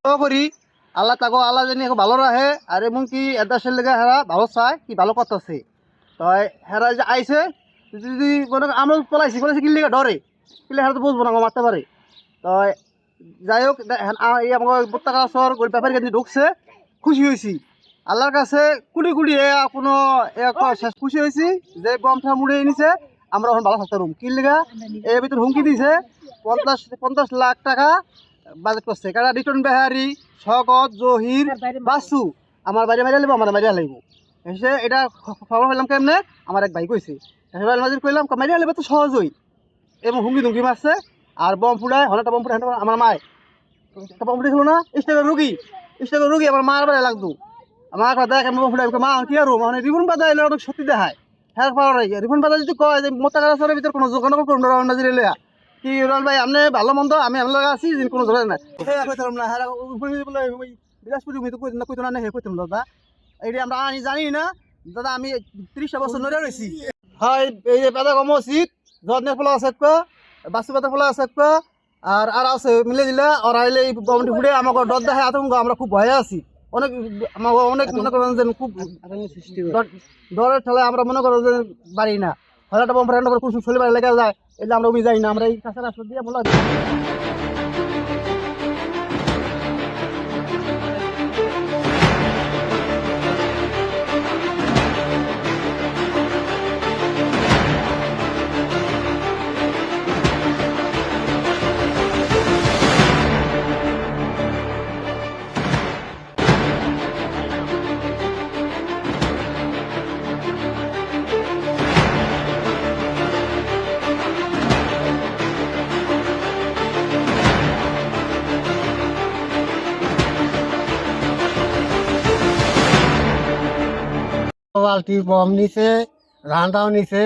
করি আল্লাহ তাকে আল্লাহ জানি ভালো রাখে আর এমনকি এদাসের লেগে হেরা ভালো চায় কি ভালো করতেছে। তো হেরা যে আইসে যদি মনে আমরা পলাইছি কি লেগে ডরে কিলে হেরা তো বুঝবো না মারতে পারে। তো যাই হোক এই আমার প্রত্যাকা সর গোল ব্যাপারে কিন্তু ঢুকছে খুশি হয়েছি আল্লাহর কাছে কুড়ি কুড়ি কোনো শেষ খুশি হয়েছি যে বমটা মুড়ে এনেছে আমরা এখন ভালো থাকতে রুম কি লেগা এর ভিতরে হুমকি দিছে 50 লাখ টাকা বাজেট করছে কারণ রিটন বেহারি শগত জহির বাসু আমার বাড়ি মারিয়া লাগবো আমার মারিয়া লাগবো এসে এটা খবর পেলাম কেমনে আমার এক ভাই কইছে মাঝে কইলাম মারিয়া লাগবে তো সহজই এবং হুমকি ধুমকি মারছে আর বম ফুটায় হলে বম ফুটায় আমার মায় একটা বম ফুটেছিল না স্টেকের রুগী আমার মার বেড়ে লাগতো আমার দেখ বম ফুটাই মা কি আর মানে রিবন বাজা এলে অনেক সত্যি দেখায় হ্যাঁ পাওয়ার রিবন বাজা যদি কয় যে মোটা গাছের ভিতরে কোনো যোগান করুন নাজিরে কি রল ভাই আপনি ভালো মন্দ আমি আমার লগে আছি কোনো ধরে না বিলাসপুরি কইতো না হে কইতাম দাদা এইটা আমরা আনি জানি না দাদা আমি 30 বছর ধরে রয়েছি হয় এই যে পেদা কম উচিত যত্নের ফলা আছে বাস্তু পাতার ফলা আছে আর আর আছে মিলে দিলে আর আইলে এই বমটি ফুটে আমাকে ডর দেখে আতঙ্ক আমরা খুব ভয়ে আছি অনেক আমাকে অনেক মনে করেন যে খুব ডরের ঠেলে আমরা মনে করেন যে বাড়ি না হয়তো বম ফ্রেন্ড করে কুসুম চলে বাড়ি লেগে যায় এলে আমরা ওই যাই না আমরা এই কাছে রাস্তা দিয়ে বলা বালতি বম নিছে রান্নাও নিছে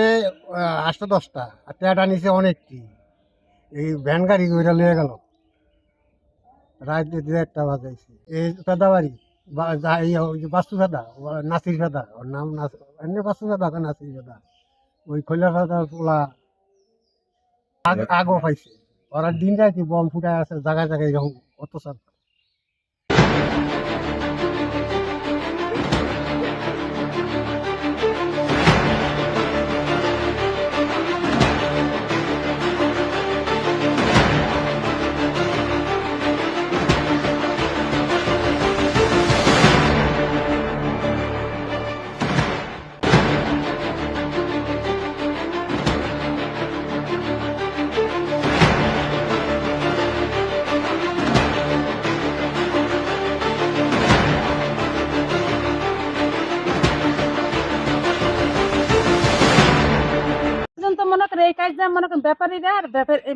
8-10টা আর পেটা নিছে অনেকটি এই ভ্যান গাড়ি করে লিয়ে গেল রাত 1:30 বাজাইছে এই পেদাবাড়ি বাস্তু ফেদা নাসির ফেদা ওর নাম এমনি বাস্তু ফেদা নাসির ফেদা ওই খৈলা ফেদার পোলা আগও পাইছে ওরা দিন রাতে বম ফুটায় আছে জায়গায় জায়গায় এরকম অত্যাচার মনে করেন এই কাজ মনে করেন ব্যাপারীরা আর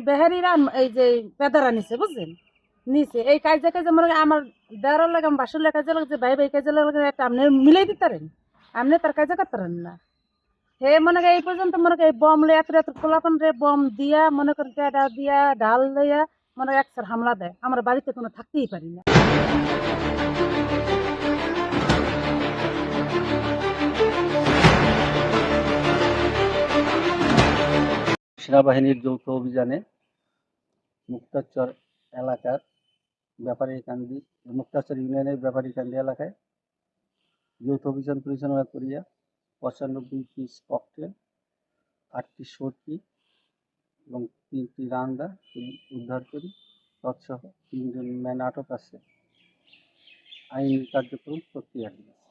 বেহারিরা এই যে পেদারা নিছে বুঝলেন নিচে এই কাজে কাজে মনে করেন আমার দেওয়ার লাগে আমার বাসুর কাজে লাগে যে ভাই ভাই কাজে লাগে একটা আপনি মিলাই দিতে পারেন আপনি তার কাজে করতে পারেন না হে মনে করেন এই পর্যন্ত মনে করেন বম লে এত খোলাপন রে বম দিয়া মনে করেন টেডা দিয়া ঢাল দিয়া মনে করেন একসার হামলা দেয় আমার বাড়িতে কোনো থাকতেই পারি না। সেনাবাহিনীর যৌথ অভিযানে মুক্তারচর এলাকার ব্যাপারীকান্দি মুক্তারচর ইউনিয়নের ব্যাপারীকান্দি এলাকায় যৌথ অভিযান পরিচালনা করিয়া 95 পিস ককটেল 8টি সর্টি এবং 3টি রান্দা উদ্ধার করি তৎসহ 3 জন ম্যান আটক আছে আইনি কার্যক্রম প্রক্রিয়াধীন আছে।